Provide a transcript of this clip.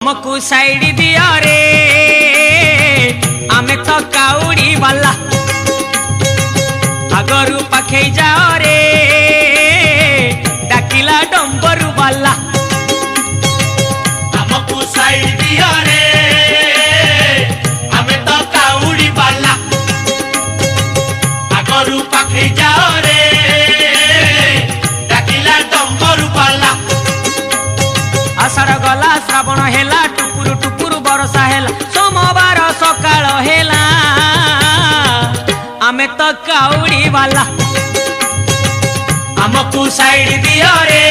आमको साइड दिया रे आमे तो काउड़ी वाला आगरू पाखे जाओ रे डाकिला डंबरू वाला आमको साइड दिया रे आमे तो काउड़ी वाला आगरू पाखे जाओ रे डाकिला डंबरू वाला आषाढ़ गला श्रावण हेला टुकुरु टुकुरु बरसा हेला सोमवार सकाळ हेला आमे तो काउड़ी वाला आमको साइड दिया रे